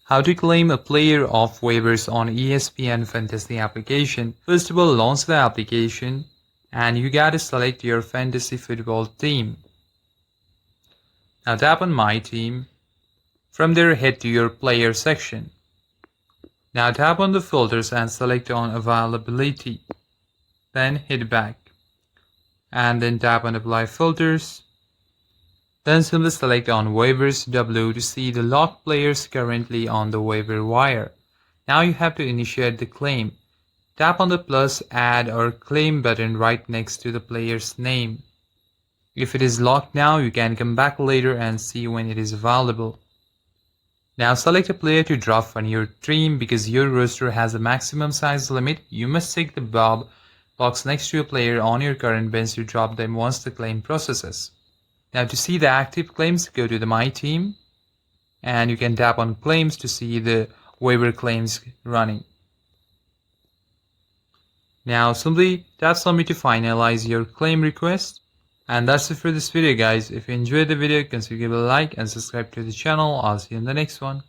How to claim a player of waivers on ESPN Fantasy application. First of all, launch the application and you gotta select your fantasy football team. Now tap on My Team. From there, head to your player section. Now tap on the filters and select on Availability. Then hit back. And then tap on Apply Filters. Then simply select on Waivers W to see the locked players currently on the waiver wire. Now you have to initiate the claim. Tap on the plus, add or claim button right next to the player's name. If it is locked now, you can come back later and see when it is available. Now select a player to drop from your team. Because your roster has a maximum size limit, you must tick the box next to a player on your current bench to drop them once the claim processes. Now to see the active claims, go to the My Team and you can tap on Claims to see the waiver claims running. Now simply tap Submit to finalize your claim request. And that's it for this video, guys. If you enjoyed the video, consider give a like and subscribe to the channel. I'll see you in the next one.